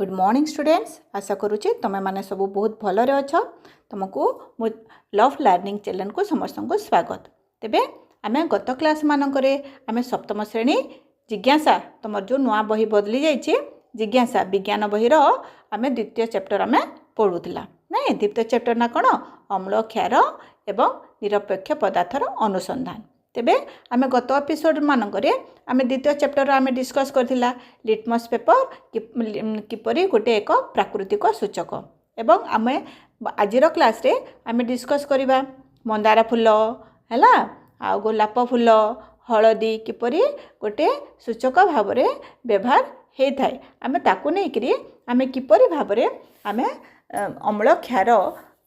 Good morning students. आशा करुचे तुम मैंने सब बहुत भलरे अच्छ। तुमको मो लव लर्निंग चैनल को समस्त को स्वागत। तेबे आमे गत क्लास मानकरे आमे सप्तम श्रेणी जिज्ञासा तुम जो नुआ बही बदली जाइए जिज्ञासा विज्ञान बहीर आमे द्वितीय चैप्टर आमे पढ़ुला ना। द्वितीय चैप्टर ना कौन अम्ल क्षार एवं निरपेक्ष पदार्थर अनुसंधान। तेबे आमे गत एपिसोड मानकरे आमे द्वितीय चैप्टर आमे डिस्कस करथिला लिटमस पेपर किपरि गोटे एक प्राकृतिक सूचक एवं आमे आजिर क्लास रे आमे डिस्कस करिबा मंदार फूल हैला आ गोलाप फूल हलदी किपरि गोटे सूचक भाव रे व्यवहार हे थाए। आमे ताकू नै करी आमे किपरि भाव रे आमे अम्ल क्षार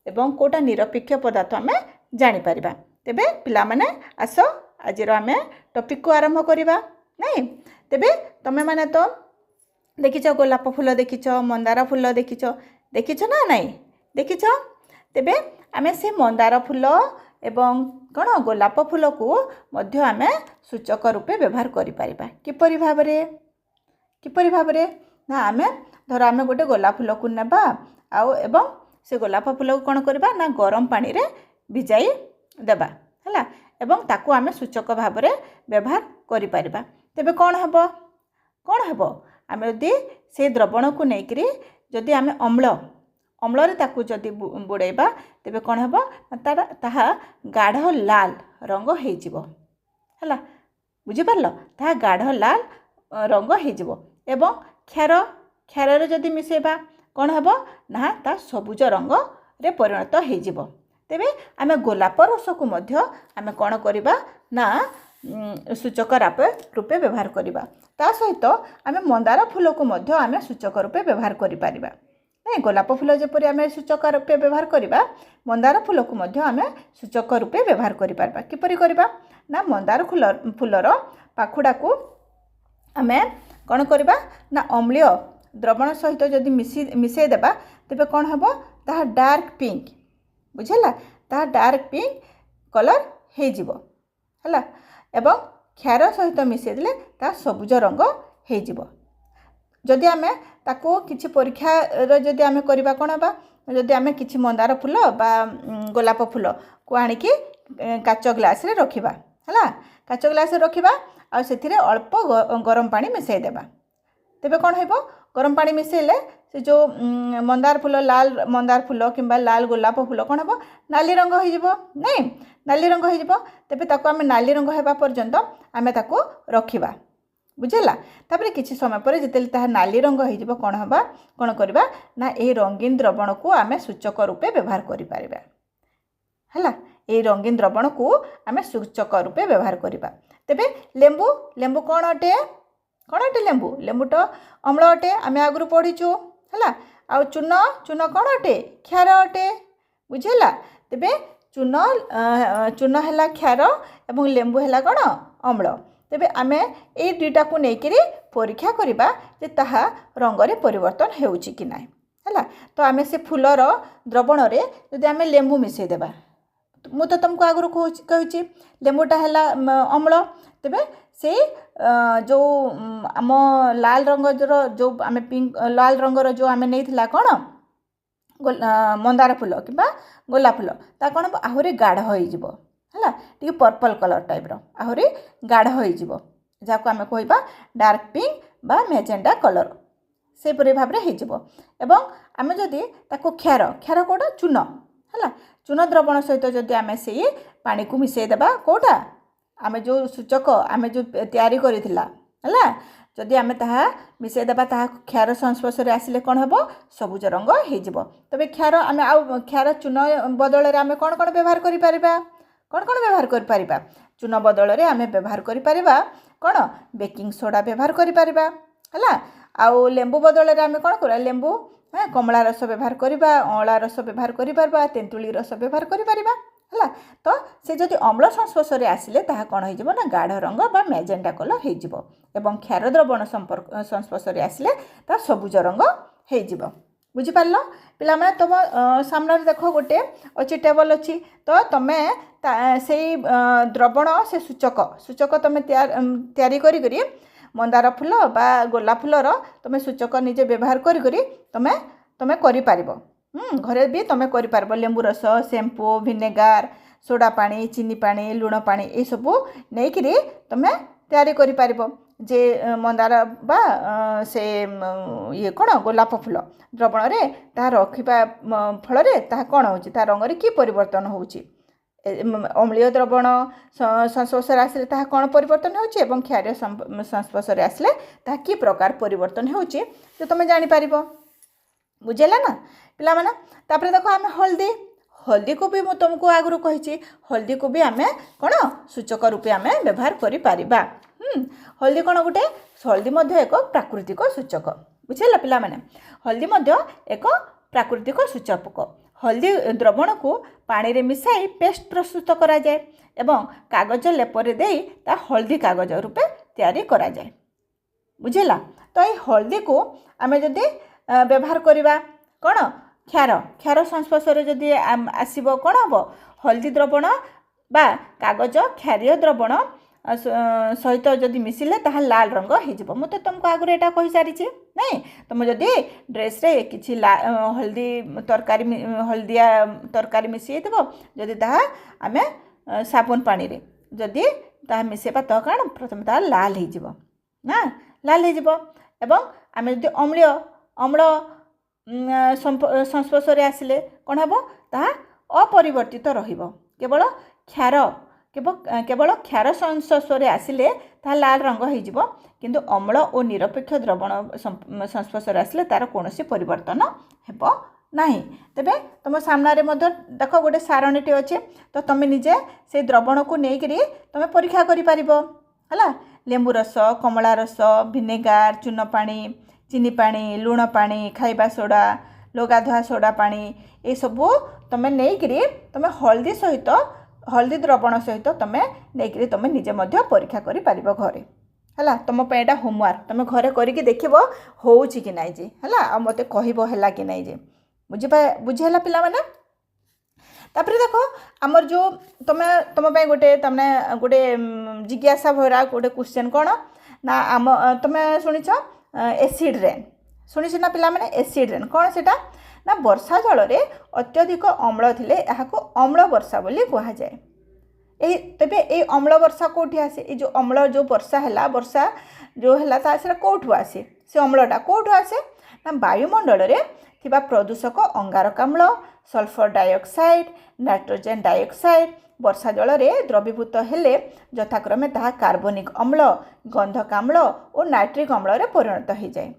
एवं कोटा निरपेक्ष पदार्थ आमे जानि परिबा। तेबे पिला माने आसो आजिर आमे टॉपिक को आरंभ करिबा नै। तेबे तमे माने तो देखिछ गोलाप फूल देखिछ मंदार फूल देखिछ ना नहीं देखिछ। तेबे आमे से मंदार फूल एवं कौन गोलाप फूल को मध्य आमे सूचक रूपे व्यवहार करि परिबा। किपरि भाव रे ना आमे धर आमे गोटे गोलाप फूल को नेबा आउ एवं से गोलाप फूल को कौन करबा ना गरम पानी रे भिजाई देबा हैला एवं ताकू आमे सूचक भाव रे व्यवहार करि परिबा। तेबे कौन हेबो आमे यदि से द्रवण को नेकरी जदि आमे अम्ल रे ताकू जदि बुड़ेबा तेबे कौन हेबो ताहा गाढ़ लाल रंग हे जिवो हैला बुझि परलो। ताहा गाढ़ लाल रंग हे जिवो एवं क्षार रे जदि मिसेबा कौन हेबो ना ता सबुज रंग रे परिणत हे जिवो। तेबे आमे गोलाप रस को मध्य आमे कौन करिबा ना सूचक रूपे व्यवहार करिबा। ता सहित आमे मंदार फूल को मध्य आमे सूचक रूपे व्यवहार करि परिबा नै। गोलाप फूल जेपरि आमे सूचक रूपे व्यवहार करिबा मंदार फूल को मध्य आमे सूचक रूपे व्यवहार करि परिबा। किपरि करिबा ना मंदार फूलर पाखुडा को आमे कौन करिबा ना अम्लीय द्रवण सहित जदि मिसै देबा तेबे कौन हेबो ताहा डार्क पिंक बुझला ताहा डार्क पिंक कलर हे जिवो हैला एवं क्षार सहित मिसै देले ता सबुज रंग हे जिवो। जदि आमे ताको किछि परीक्षा रे जदि आमे करबा कोन बा जदि आमे किछि मंदार फूल बा गोलाप फूल को आनी कि काच ग्लास रे रखिबा हैला काच ग्लास रे रखिबा आ सेथिरे अल्प गरम पानी मिसै देबा। तेबे कोन हेबो गरम पानी मिसैले से जो मंदार फूल लाल मंदार फूल किंबा लाल गोलाप फूल कौन हेबो नाली रंग हो जिवो नै नाली रंग हो जिवो। तेबे ताको आमे नाली रंग हेबा पर्यंत आमे ताको रखिबा बुझला। तापरे किछि समय पर जेतेले ताहा नाली रंग हो जिवो कौन करबा ना ए रंगीन द्रवण को आमे सूचक रूपे व्यवहार करि परिबा हैला। ए रंगीन द्रवण को आमे सूचक रूपे व्यवहार करिबा। तेबे लेंबू कौन अटे लेंबू तो अम्ल अटे आमे आगुरु पढ़ीचु हैला। आ चून कौन अटे क्षार अटे बुझला। तेबे चून हैला क्षार एवं लेंबू हैला कौन अम्ल। तेबे आमे ए दुईटा को नेकरी परीक्षा करिबा जे ताहा रंग रे परिवर्तन हेउची कि नाही हैला। तो आमे से फूलर द्रवण रे जदि आमे लेंबू मिसै देबा मु तो तुमको आगुरु कहिची लेंबूटा हैला अम्ल। तेबे से जो आम लाल रंग जो आमे पिंक लाल रंगर जो आमे नैथिला कौन मंदार फूल किंबा गोलाप फूल ता कौन आहुरी गाढ़ हो जिवो हैला टी पर्पल कलर टाइप रो आहुरी गाढ़ हो जिवो जाको आमे कहबा डार्क पिंक बा मैजेंटा कलर से परि भाव रे हे जिवो। एवं आमे जदि ताको क्षार कोटा चून हैला चून द्रवण सहित जदि आमे से पानी को मिसै देबा कोटा आमे जो सूचक आमे जो तैयारी करिथिला हैला जदि आमे ताहा मिसै देबा ताहा क्षार संस्पर्श रे आसिले कोन हेबो सबुज रंग हे जिवो। तबे क्षार आमे आ क्षार चून बदल रे आमे कोन व्यवहार करि परिबा कोन व्यवहार करि परिबा चून बदल रे आमे व्यवहार करि परिबा कोन बेकिंग सोडा व्यवहार करि परिबा हैला। आ लेंबू बदल रे आमे कोन करा लेंबू कमला रस व्यवहार करिबा अळा रस व्यवहार करि परिबा तेंतुली रस व्यवहार करि परिबा हैला। तो से जदि अम्ल संस्पर्श रे आसिले ताहा कोन हे जिवो ना गाढ़ रंग बा मैजेंटा कलर हे जिवो एवं क्षार द्रवण संस्पर्श रे आसिले ता सबुज रंग हे जिवो। बुझी पारलो पिला माने तुम सामने देखो गोटे अच्छी टेबल अच्छी तो तमे से द्रवण से सूचक तुम तैयारी करी मंदार फूल बा गोलाप फूलर तुम सूचक निजे व्यवहार करी तुम तुम कर घरे भी तुम कर लेंबू रस शैम्पू विनेगार सोडा पानी चीनी पानी लुण पानी ये सब नहीं करी तुम तैयारी कर जे मंदार बा से ये कौन गोलाप फूल द्रवण रे ता रखा फल कौन हो रंग कि परिवर्तन होची अम्लीय द्रवण संस्पर्श आसिले ता कौन परिवर्तन होची एवं क्षारीय संस्पर्श आसिले ता कि प्रकार परिवर्तन होची तो तुम जापर बुझेला ना पिला माने तापर देखो आम हल्दी हल्दी को भी मुझे तुमको आगु कही हल्दी को भी आम कौन सूचक रूपे आम व्यवहार करिपरिबा हल्दी कौन गोटे हल्दी एक प्राकृतिक सूचक बुझेला पिला माने हल्दी एक प्राकृतिक सूचक हल्दी द्रवण को पानी रे मिसाई पेस्ट प्रस्तुत करा जाए एवं कागज लेपर दे ता हल्दी कागज रूपे तैयारी करा जाए बुझेला तो ये हल्दी को आम जदि व्यवहार करवा कौन क्षार क्षार संस्पर्श जदि आसब कौन हम हल्दी द्रवण बा कागज क्षारीय द्रवण सहित जदि मिसिले ताहा लाल रंग हो मुझे तुमको आगुरी यहाँ कही सारी नहीं तुम जदि ड्रेस रे किछि हल्दी तरकारी हल्दिया तरकारी मिसई देव जदि ताहा आमे साबुन पानी रे जदि ताहा मिसेबा तो कौन प्रथम ताहा लाल हो ना लाल हो एवं आमे जदि अम्ल संस्पर्श आसिले कौन हम ताहा अपरिवर्तित रहिबो केवल क्षार केवल क्षार संस्पर्श आसिले ता लाल रंग हो किंतु अम्ल और निरपेक्ष द्रवण संस्पर्श आसिले तार कौन परिवर्तन हेबो नहीं तेबे तुम सामने देख गोटे सारणीटे अच्छे तो तुम निजे से द्रवण को लेकिन तुम परीक्षा करा लेंबू रस कमला रस विनेगार चून पानी चीनी पानी लुण पानी खाइबा सोडा गाधुआ सोडा पानी ये सब तुम नहीं तुम हल्दी सहित हल्दी द्रवण सहित तुम नहीं तुम निजे परीक्षा कर घरे है तुम यहाँ होमवर्क तुम घरे करके देख होची कि नाई जे है मत कहला कि नाई जे बुझेला पिला माने तापर देखो आमर जो तुम तुम गोटे तमने गोटे जिज्ञासा भरा गोटे क्वेश्चन कौन ना आम तुम शुणिछ एसिड रेन शुणिछ ना पिला माने एसिड रेन कौन सेटा ना वर्षा जल रे अत्यधिक अम्ल थिले याको अम्ल वर्षा बोली कहा जाए तेबे ए अम्ल वर्षा कोठी आसे ए जो अम्ल जो वर्षा जो है सेटा कोठू आसे से अम्लटा कोठू आसे ना वायुमंडल रे थिबा प्रदूषक अंगारकाम्ल सल्फर डाइऑक्साइड नाइट्रोजन डाइऑक्साइड वर्षा जल रे द्रवीभूत हेले यथाक्रमे ताहा कार्बनिक अम्ल गंधकाम्ल और नाइट्रिक अम्ल रे परिणत हो जाए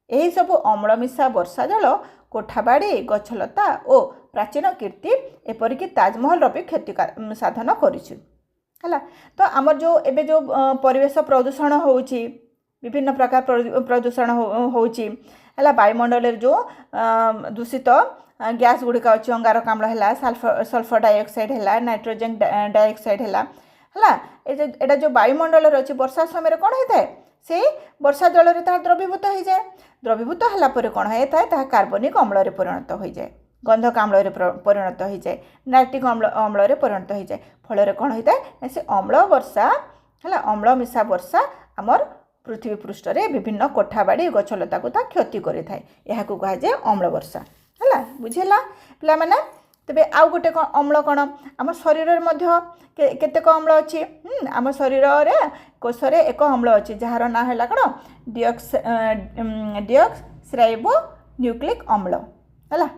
यही सब अम्ल मिशा वर्षा जल कोठाबाड़ी गछलता और प्राचीन कीर्ति एपरिक ताजमहल भी क्षति साधन करा तो आमर जो एबे जो परिवेश प्रदूषण होउची विभिन्न प्रकार प्रदूषण होउची है वायुमंडल जो दूषित गैस गुड़िक अच्छी अंगारकाम्ल है सल्फर डाइऑक्साइड है नाइट्रोजन डाइऑक्साइड है एटा जो वायुमंडल अच्छी वर्षा समय कौन होता है से वर्षा जल रे ता द्रवीभूत हो जाए द्रवीभूत होला परे कौन होता है ता कार्बनिक अम्ल रे परिणत हो जाए गंधक अम्ल रे परिणत हो जाए नाइट्रिक अम्ल रे परिणत हो जाए फल कौन होता है से अम्ल वर्षा है अम्ल मिशा वर्षा आमर पृथ्वी पृष्ठ रे विभिन्न कोठाबाड़ी गछलता को ता क्षति करि थाए यहा को कहा जाए अम्ल वर्षा है बुझेला पिला माने तेबे आउ गोटे अम्ल कौन आम शरीर केतेक अम्ल अच्छी आम शरीर रे कोष रे एक अम्ल अच्छी जार ना है कौन डिऑक्सराइबो न्यूक्लिक अम्ल है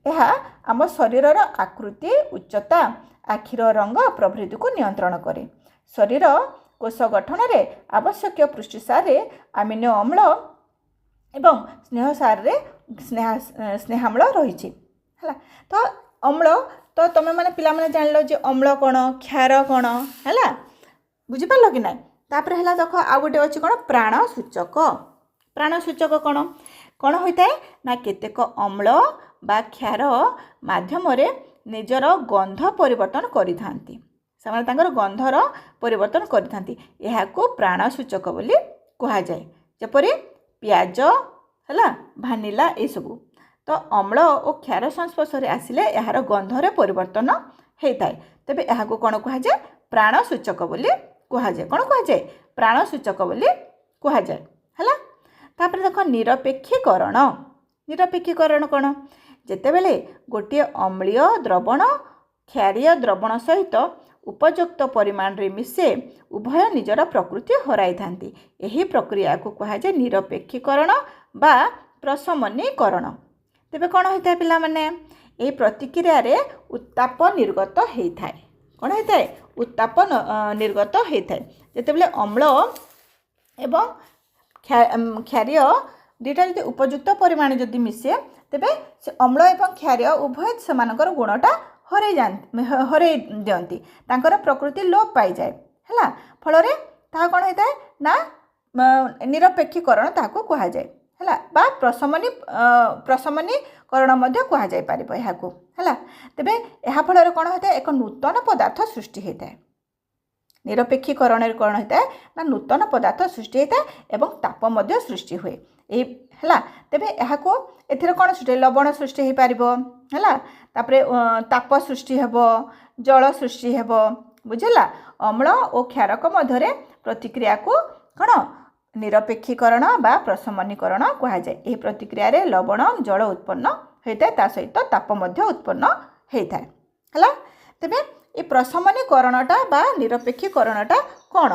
यह आम शरीर आकृति उच्चता आखिर रंग प्रभृति को नियंत्रण करे शरीर कोष गठन रे आवश्यक पुष्टिसार रे अमीनो अम्ल एवं स्नेहसार रे स्नेहाम्ल रही है तो अम्ल तो तुम मैंने पिला माने जान लो जे अम्ल कौन क्षार कौन है बुझिपार कि ना तापर है देख आ गए अच्छे कौन प्राणसूचक कौन कौन होता है ना केतेक अम्ल बा क्षार माध्यम निजर गंध परिवर्तन करि थांती से गंधर परिवर्तन करि थांती यह को प्राणसूचक बोली कहा जाए जपरि पियाज है भानिला ये सबू तो अम्ल और क्षार संस्पर्श आसिले यार गंधर परिवर्तन होता है तेबे यहाँ कौन कह जाए प्राणसूचक बोली कह जाए कौन कह जाए प्राणसूचक बोली କୁହାଯାଏ ହେଲା। ତାପରେ ଦେଖ ନିରପେକ୍ଷୀକରଣ। ନିରପେକ୍ଷୀକରଣ କ'ଣ? ଯେତେବେଳେ ଗୋଟିଏ ଅମ୍ଳୀୟ ଦ୍ରବଣ କ୍ଷାରୀୟ ଦ୍ରବଣ ସହିତ ଉପଯୁକ୍ତ ପରିମାଣରେ ମିଶେ ଉଭୟ ନିଜର ପ୍ରକୃତି ହରାଇଥାନ୍ତି। ଏହି ପ୍ରକ୍ରିୟାକୁ କୁହାଯାଏ ନିରପେକ୍ଷୀକରଣ ବା ପ୍ରଶମନୀକରଣ। ତେବେ କ'ଣ ହୋଇଥାଏ ପିଲାମାନେ? ଏହି ପ୍ରତିକ୍ରିୟାରେ ଉତ୍ତାପ ନିର୍ଗତ ହୋଇଥାଏ। କ'ଣ ହୋଇଥାଏ? ଉତ୍ତାପ ନିର୍ଗତ ହୋଇଥାଏ। ଯେତେବେଳେ ଅମ୍ଳ ଏବଂ କ୍ଷାରୀୟ ଦୁଇଟା ଯଦି ଉପଯୁକ୍ତ ପରିମାଣ ଯଦି ମିଶେ ତେବେ ସେ ଅମ୍ଳ ଏବଂ କ୍ଷାରୀୟ ଉଭୟ ସେମାନଙ୍କର ଗୁଣଟା ହରାଇ ଦିଅନ୍ତି, ତାଙ୍କର ପ୍ରକୃତି ଲୋପ ପାଇଯାଏ ହେଲା। ଫଳରେ ତାହା କ'ଣ ହୋଇଥାଏ ନା ନିରପେକ୍ଷୀକରଣ ତାହାକୁ କୁହାଯାଏ ହେଲା, ବା ପ୍ରଶମନୀକରଣ ମଧ୍ୟ କୁହାଯାଇପାରିବ ଏହାକୁ ହେଲା। ତେବେ ଏହା ଫଳରେ କ'ଣ ହୋଇଥାଏ? ଏକ ନୂତନ ପଦାର୍ଥ ସୃଷ୍ଟି ହୋଇଥାଏ। ନିରପେକ୍ଷୀକରଣରେ କ'ଣ ହୋଇଥାଏ ନା ନୂତନ ପଦାର୍ଥ ସୃଷ୍ଟି ହୋଇଥାଏ ଏବଂ ତାପ ମଧ୍ୟ ସୃଷ୍ଟି ହୁଏ ଏହି ହେଲା। ତେବେ ଏହାକୁ ଏଥିରେ କ'ଣ ସୃଷ୍ଟି? ଲବଣ ସୃଷ୍ଟି ହୋଇପାରିବ ହେଲା। ତାପରେ ତାପ ସୃଷ୍ଟି ହେବ, ଜଳ ସୃଷ୍ଟି ହେବ, ବୁଝିଲା। ଅମ୍ଳ ଓ କ୍ଷାରକ ମଧ୍ୟରେ ପ୍ରତିକ୍ରିୟାକୁ କ'ଣ ନିରପେକ୍ଷୀକରଣ ବା ପ୍ରଶମନୀକରଣ କୁହାଯାଏ। ଏହି ପ୍ରତିକ୍ରିୟାରେ ଲବଣ ଜଳ ଉତ୍ପନ୍ନ ହୋଇଥାଏ, ତା ସହିତ ତାପ ମଧ୍ୟ ଉତ୍ପନ୍ନ ହୋଇଥାଏ ହେଲା। ତେବେ ଏ ପ୍ରଶମନୀକରଣଟା ବା ନିରପେକ୍ଷୀକରଣଟା କ'ଣ?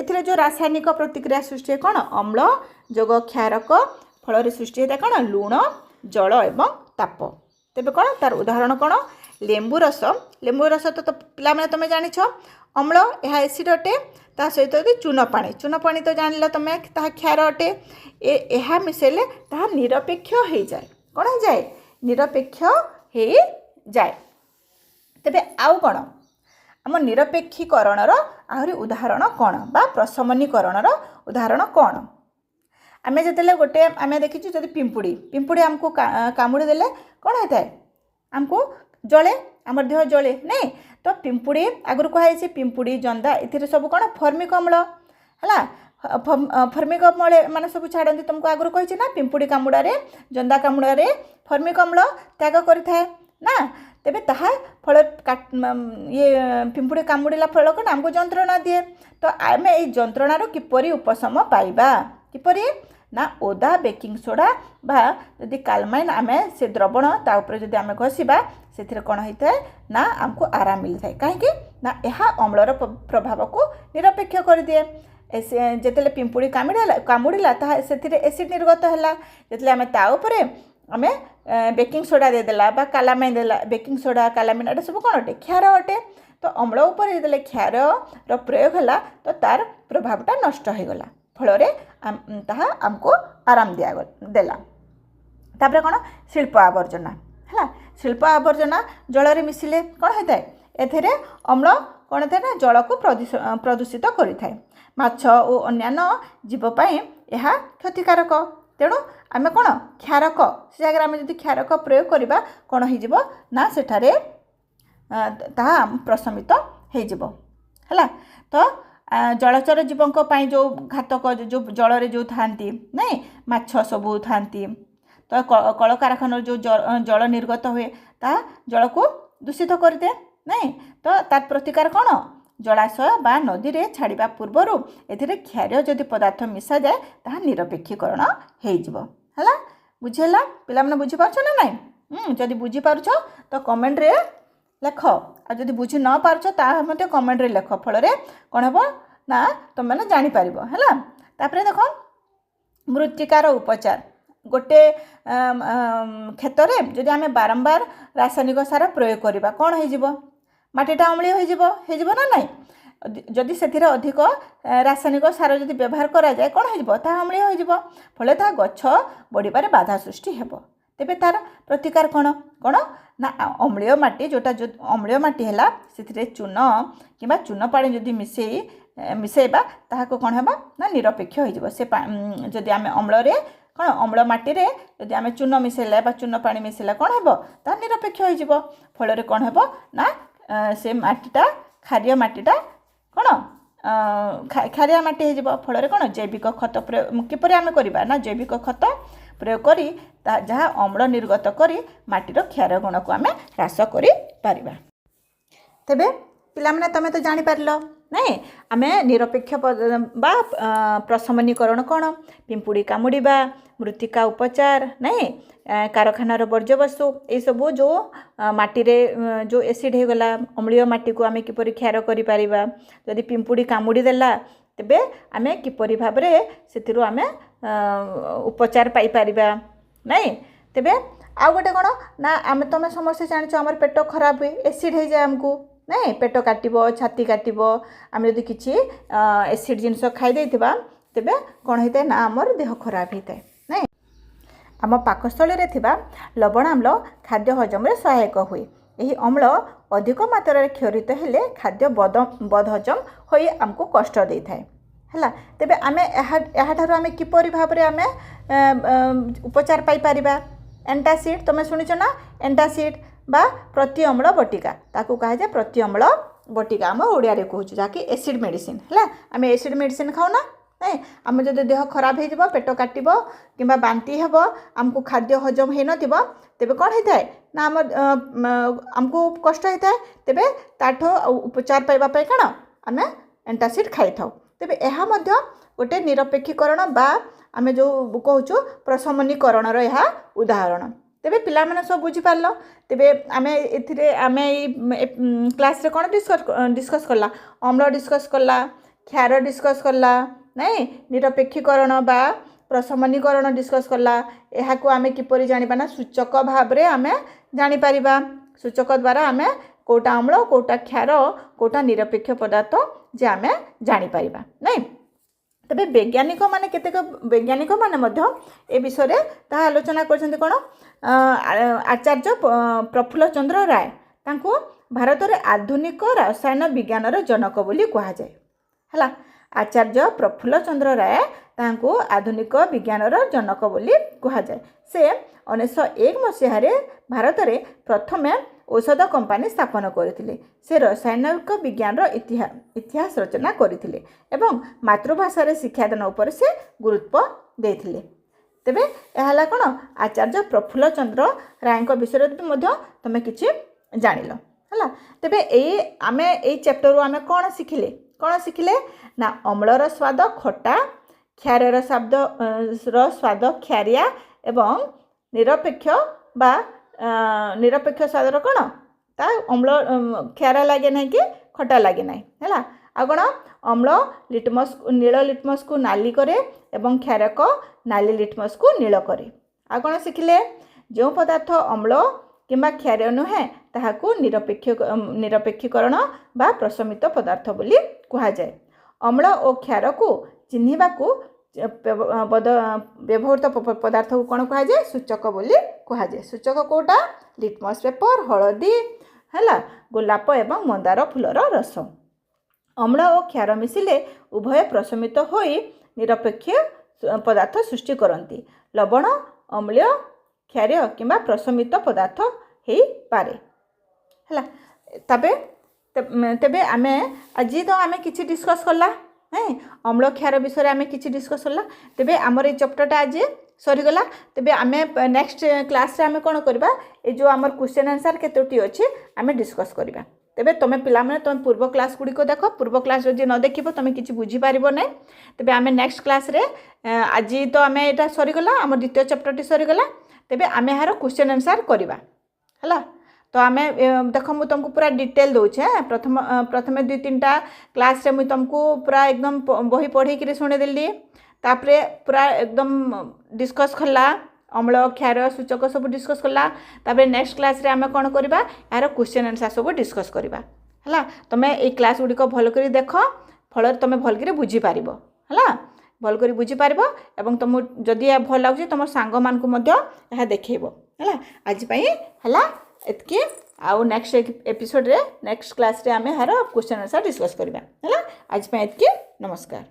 ଏଥିରେ ଯେଉଁ ରାସାୟନିକ ପ୍ରତିକ୍ରିୟା ସୃଷ୍ଟି ହୁଏ କ'ଣ? ଅମ୍ଳ ଯୋଗ କ୍ଷାରକ ଫଳରେ ସୃଷ୍ଟି ହୋଇଥାଏ କ'ଣ? ଲୁଣ, ଜଳ ଏବଂ ତାପ। ତେବେ କ'ଣ ତାର ଉଦାହରଣ କ'ଣ? ଲେମ୍ବୁ ରସ। ଲେମ୍ବୁ ରସ ତ ପିଲାମାନେ ତୁମେ ଜାଣିଛ ଅମ୍ଳ, ଏହା ଏସିଡ୍ ଅଟେ। ତା ସହିତ ଯଦି ଚୂନ ପାଣି ତ ଜାଣିଲ ତୁମେ, ତାହା କ୍ଷାର ଅଟେ। ଏହା ମିଶାଇଲେ ତାହା ନିରପେକ୍ଷ ହୋଇଯାଏ। କ'ଣ ହେଇଯାଏ? ନିରପେକ୍ଷ ହୋଇଯାଏ। ତେବେ ଆଉ କ'ଣ? ଆମ ନିରପେକ୍ଷୀକରଣର ଆହୁରି ଉଦାହରଣ କ'ଣ ବା ପ୍ରଶମନୀକରଣର ଉଦାହରଣ କ'ଣ? ଆମେ ଯେତେବେଳେ ଆମେ ଦେଖିଛୁ ଯଦି ପିମ୍ପୁଡ଼ି ଆମକୁ କାମୁଡ଼ି ଦେଲେ କ'ଣ ହୋଇଥାଏ? ଆମକୁ ଜଳେ, ଆମର ଦେହ ଜଳେ ନାଇଁ। ତ ପିମ୍ପୁଡ଼ି ଆଗରୁ କୁହାଯାଇଛି ପିମ୍ପୁଡ଼ି, ଜନ୍ଦା ଏଥିରେ ସବୁ କ'ଣ ଫର୍ମିକ ଅମ୍ଳ ହେଲା। ଫର୍ମିକ ଅମ୍ଳ ମାନେ ସବୁ ଛାଡ଼ନ୍ତି। ତୁମକୁ ଆଗରୁ କହିଛି ନା ପିମ୍ପୁଡ଼ି କାମୁଡ଼ାରେ, ଜନ୍ଦା କାମୁଡ଼ାରେ ଫର୍ମିକ ଅମ୍ଳ ତ୍ୟାଗ କରିଥାଏ ନା। ତେବେ ତାହା ଫଳ ପିମ୍ପୁଡ଼ି କାମୁଡ଼ିଲା ଫଳ କ'ଣ ଆମକୁ ଯନ୍ତ୍ରଣା ଦିଏ। ତ ଆମେ ଏଇ ଯନ୍ତ୍ରଣାରୁ କିପରି ଉପଶମ ପାଇବା? କିପରି ନା ଓଦା ବେକିଂ ସୋଡ଼ା ବା ଯଦି କାଲମାଇନ୍ ଆମେ ସେ ଦ୍ରବଣ ତା ଉପରେ ଯଦି ଆମେ ଘଷିବା ସେଥିରେ କ'ଣ ହୋଇଥାଏ ନା ଆମକୁ ଆରାମ ମିଳିଥାଏ। କାହିଁକି ନା ଏହା ଅମ୍ଳର ପ୍ରଭାବକୁ ନିରପେକ୍ଷ କରିଦିଏ। ଯେତେବେଳେ ପିମ୍ପୁଡ଼ି କାମୁଡ଼ିଲା ତାହା ସେଥିରେ ଏସିଡ୍ ନିର୍ଗତ ହେଲା। ଯେତେବେଳେ ଆମେ ତା ଉପରେ ଆମେ ବେକିଂ ସୋଡ଼ା ଦେଇଦେଲା ବା କାଲାମାଇନ୍ ଦେଲା, ବେକିଂ ସୋଡ଼ା କାଲାମାଇନ୍ ଏଟା ସବୁ କ'ଣ ଅଟେ? କ୍ଷାର ଅଟେ। ତ ଅମ୍ଳ ଉପରେ ଯେତେବେଳେ କ୍ଷାରର ପ୍ରୟୋଗ ହେଲା ତ ତାର ପ୍ରଭାବଟା ନଷ୍ଟ ହୋଇଗଲା। ଫଳରେ ତାହା ଆମକୁ ଆରାମ ଦେଲା। ତାପରେ କ'ଣ? ଶିଳ୍ପ ଆବର୍ଜନା ହେଲା। ଶିଳ୍ପ ଆବର୍ଜନା ଜଳରେ ମିଶିଲେ କ'ଣ ହୋଇଥାଏ? ଏଥିରେ ଅମ୍ଳ କ'ଣ ଥାଏ ନା ଜଳକୁ ପ୍ରଦୂଷିତ କରିଥାଏ। ମାଛ ଓ ଅନ୍ୟାନ୍ୟ ଜୀବ ପାଇଁ ଏହା କ୍ଷତିକାରକ। ତେଣୁ ଆମେ କ'ଣ କ୍ଷାରକ, ସେ ଜାଗାରେ ଆମେ ଯଦି କ୍ଷାରକ ପ୍ରୟୋଗ କରିବା କ'ଣ ହେଇଯିବ ନା ସେଠାରେ ତାହା ପ୍ରଶମିତ ହେଇଯିବ ହେଲା। ତ ଜଳଚର ଜୀବଙ୍କ ପାଇଁ ଯେଉଁ ଘାତକ ଯେଉଁ ଜଳରେ ଯେଉଁ ଥାଆନ୍ତି ନାଇଁ, ମାଛ ସବୁ ଥାଆନ୍ତି। ତ କଳକାରଖାନାର ଯେଉଁ ଜଳ ନିର୍ଗତ ହୁଏ ତାହା ଜଳକୁ ଦୂଷିତ କରିଦିଏ ନାଇଁ। ତ ତାର ପ୍ରତିକାର କ'ଣ? ଜଳାଶୟ ବା ନଦୀରେ ଛାଡ଼ିବା ପୂର୍ବରୁ ଏଥିରେ କ୍ଷାରୀୟ ଯଦି ପଦାର୍ଥ ମିଶାଯାଏ ତାହା ନିରପେକ୍ଷୀକରଣ ହେଇଯିବ ହେଲା। ବୁଝିହେଲା? ପିଲାମାନେ ବୁଝିପାରୁଛ ନା ନାଇଁ? ଯଦି ବୁଝିପାରୁଛ ତ କମେଣ୍ଟରେ ଲେଖ, ଆଉ ଯଦି ବୁଝି ନ ପାରୁଛ ତାହା ମଧ୍ୟ କମେଣ୍ଟରେ ଲେଖ। ଫଳରେ କ'ଣ ହେବ ନା ତୁମେମାନେ ଜାଣିପାରିବ ହେଲା। ତାପରେ ଦେଖ ମୃତ୍ତିକାର ଉପଚାର। ଗୋଟେ କ୍ଷେତରେ ଯଦି ଆମେ ବାରମ୍ବାର ରାସାୟନିକ ସାର ପ୍ରୟୋଗ କରିବା କ'ଣ ହେଇଯିବ? ମାଟିଟା ଅମ୍ଳୀୟ ହେଇଯିବ ନା ନାଇଁ। ଯଦି ସେଥିରେ ଅଧିକ ରାସାୟନିକ ସାର ଯଦି ବ୍ୟବହାର କରାଯାଏ କ'ଣ ହେଇଯିବ? ତାହା ଅମ୍ଳୀୟ ହେଇଯିବ। ଫଳରେ ତାହା ଗଛ ବଢ଼ିବାରେ ବାଧା ସୃଷ୍ଟି ହେବ। ତେବେ ତାର ପ୍ରତିକାର କ'ଣ ନା ଅମ୍ଳୀୟ ମାଟି ଯେଉଁଟା ଅମ୍ଳୀୟ ମାଟି ହେଲା ସେଥିରେ ଚୂନ କିମ୍ବା ଚୂନ ପାଣି ଯଦି ମିଶାଇବା ତାହାକୁ କ'ଣ ହେବ ନା ନିରପେକ୍ଷ ହେଇଯିବ। ସେ ଯଦି ଆମେ ଅମ୍ଳରେ କ'ଣ ଅମ୍ଳ ମାଟିରେ ଯଦି ଆମେ ଚୂନ ମିଶାଇଲା ବା ଚୂନ ପାଣି ମିଶାଇଲା କ'ଣ ହେବ? ତାହା ନିରପେକ୍ଷ ହେଇଯିବ। ଫଳରେ କ'ଣ ହେବ ନା ସେ ମାଟିଟା ଖାରିଆ ମାଟିଟା କ'ଣ ଖାରିଆ ମାଟି ହେଇଯିବ। ଫଳରେ କ'ଣ ଜୈବିକ ଖତ ପ୍ରୟୋଗ କିପରି ଆମେ କରିବା ନା ଜୈବିକ ଖତ ପ୍ରୟୋଗ କରି ଯାହା ଅମ୍ଳ ନିର୍ଗତ କରି ମାଟିର କ୍ଷାର ଗୁଣକୁ ଆମେ ହ୍ରାସ କରିପାରିବା। ତେବେ ପିଲାମାନେ ତୁମେ ତ ଜାଣିପାରିଲ ନାଇଁ ଆମେ ନିରପେକ୍ଷ ବା ପ୍ରଶମନୀକରଣ କ'ଣ ପିମ୍ପୁଡ଼ି କାମୁଡ଼ିବା ମୃତ୍ତିକା ଉପଚାର ନାଇଁ କାରଖାନାର ବର୍ଜ୍ୟବସ୍ତୁ ଏଇସବୁ ଯେଉଁ ମାଟିରେ ଯେଉଁ ଏସିଡ୍ ହେଇଗଲା ଅମ୍ଳୀୟ ମାଟିକୁ ଆମେ କିପରି କ୍ଷାର କରିପାରିବା ଯଦି ପିମ୍ପୁଡ଼ି କାମୁଡ଼ି ଦେଲା ତେବେ ଆମେ କିପରି ଭାବରେ ସେଥିରୁ ଆମେ ଉପଚାର ପାଇପାରିବା ନାଇଁ ତେବେ ଆଉ ଗୋଟେ କ'ଣ ନା ଆମେ ତୁମେ ସମସ୍ତେ ଜାଣିଛ ଆମର ପେଟ ଖରାପ ହୁଏ ଏସିଡ୍ ହେଇଯାଏ ଆମକୁ ନାଇଁ ପେଟ କାଟିବ ଛାତି କାଟିବ ଆମେ ଯଦି କିଛି ଏସିଡ୍ ଜିନିଷ ଖାଇ ଦେଇଥିବା ତେବେ କ'ଣ ହେଇଥାଏ ନା ଆମର ଦେହ ଖରାପ ହେଇଥାଏ ନାଇଁ ଆମ ପାକସ୍ଥଳୀରେ ଥିବା ଲବଣ ଆମ୍ଳ ଖାଦ୍ୟ ହଜମରେ ସହାୟକ ହୁଏ ଏହି ଅମ୍ଳ ଅଧିକ ମାତ୍ରାରେ କ୍ଷରିତ ହେଲେ ଖାଦ୍ୟ ବଦହଜମ ହୋଇ ଆମକୁ କଷ୍ଟ ଦେଇଥାଏ ହେଲା ତେବେ ଆମେ ଏହାଠାରୁ ଆମେ କିପରି ଭାବରେ ଆମେ ଉପଚାର ପାଇପାରିବା एंटासिड तुम शुणिच ना एंटासिड बा प्रति अम्ल बटिका ताकू कहुए प्रति अम्ल बटिका आम ओडिया कहूँ जहाँकि एसिड मेडिसिन है आम एसिड मेडिसिन खाऊना नहीं आम जो देह खराब हो पेट काटब कि बांति हे आमको खाद्य हजम हो न तेबे कौन होता है ना आमको कष्ट होता है तेबे ताठो उपचार पाइबापी कौन आम एंटासिड खाई था तेबे यह गोटे निरपेक्षीकरण बा आम जो कहूँ प्रशमनीकरण यह उदाहरण तेबे पिला माने सब बुझी पारलो तेबे आमे एथिरे आमे क्लास रे कोन डिस्कस करला अम्ल डिस्कस करला क्षार डिस्कस करला नहीं निरपेक्षीकरण बा प्रशमनीकरण डिस्कस करला एहाको आमे किपरि जानिबा ना सूचक भाबरे आमे जानि परिबा सूचक द्वारा आमे कोटा अम्ल कोटा क्षार कोटा निरपेक्ष पदार्थ जे आमे जानि परिबा नहीं तबे वैज्ञानिक माने केतेक वैज्ञानिक माने मध्य ए विषय रे ता आलोचना करछन्ते कोन आचार्य प्रफुल्ल चंद्र राय तांको भारत रे आधुनिक रसायन विज्ञान रो जनक बोली कहा जाय हला आचार्य प्रफुल्ल चंद्र राय तांको आधुनिक विज्ञान रो जनक बोली कहा जाय से 1901 मसीह रे भारत रे प्रथमे औषध कंपानी स्थापन करथिले से रासायनिक विज्ञान रो इतिहास रचना करथिले एवं मातृभाषा रे शिक्षादान उपर से गुरुत्व देथिले तेबे एहाला कोन आचार्य प्रफुल्ल चंद्र राय विषय रे मध्य तमे किछि जानिलो हला तेबे एई आमे एई चैप्टर रो आमे कोन शिखिले ना अम्लर स्वाद खटा क्षारर स्वाद क्षारिया एवं निरपेक्ष बा निरपेक्ष स्वादर कौन ता अम्ल क्षार लगे ना कि खटा लगे ना है आ कौन अम्ल लिटमस नील लिटमस को नाली करे एवं क्षारक नाली लिटमस को नील करे आ कौन शिखिले जो पदार्थ अम्ल किंबा क्षार नुहे ताहाकू निरपेक्षीकरण बा प्रशमित पदार्थ बोली कहा जाए अम्ल और क्षार को चिन्हिबाकू व्यवहृत पदार्थ को कौन कह जाए सूचक बोली कह जाए सूचक कोटा लिटमस पेपर हलदी है गोलाप एवं मंदार फूलर रस अम्ल और क्षार मिसिले उभय प्रशमित होई निरपेक्ष पदार्थ सृष्टि करती लवण अम्ल क्षार किंबा प्रशमित पदार्थ हो पारे है तबे तेबे आमे आज तो आमे किछि डिस्कस करला है अम्ल क्षार विषय आमे किछि डिस्कस करला तेबे हमर ए चैप्टरटा आज सरीगला तेबे आमे नेक्स्ट क्लास रे आमे कोन करबा ए जो हमर क्वेश्चन आंसर केतोटी अछि आमे डिस्कस करबा तेबे तमे पिला माने तमे पूर्व क्लास गुडी को देखो पूर्व क्लास जे न देखिबो तमे किछि बुझी पारिबो नै तेबे आमे नेक्स्ट क्लास रे आज तो आमे एटा सरीगला हमर द्वितीय चैप्टरटी सरीगला तेबे आमे हार क्वेश्चन आंसर करबा हला तो आमे देख मु तुमको पूरा डिटेल दूचे प्रथम 2-3टा क्लास रे मु तुमको पूरा एकदम बही पढ़ी के सुने देली तापरे पूरा एकदम डिस्कस करला अम्ल क्षार सूचक सब डिस्कस करला तापरे नेक्स्ट क्लास रे आमे कोन करबा यार क्वेश्चन आंसर सब डिस्कस करबा हला तमे ए क्लास गुडी को भल करी देख फल तमे भल करी बुझी पारिबो हला भल करी बुझी पारिबो एवं तुम जदि भल लागुची तुम सांग मान को मध्य यह देखैबो हला आज पई हला एतके आउ नेक्स्ट एपिसोड रे नेक्स्ट क्लास रे आमे हार क्वेश्चन आंसर डिस्कस करबा हला आज पे एतके नमस्कार।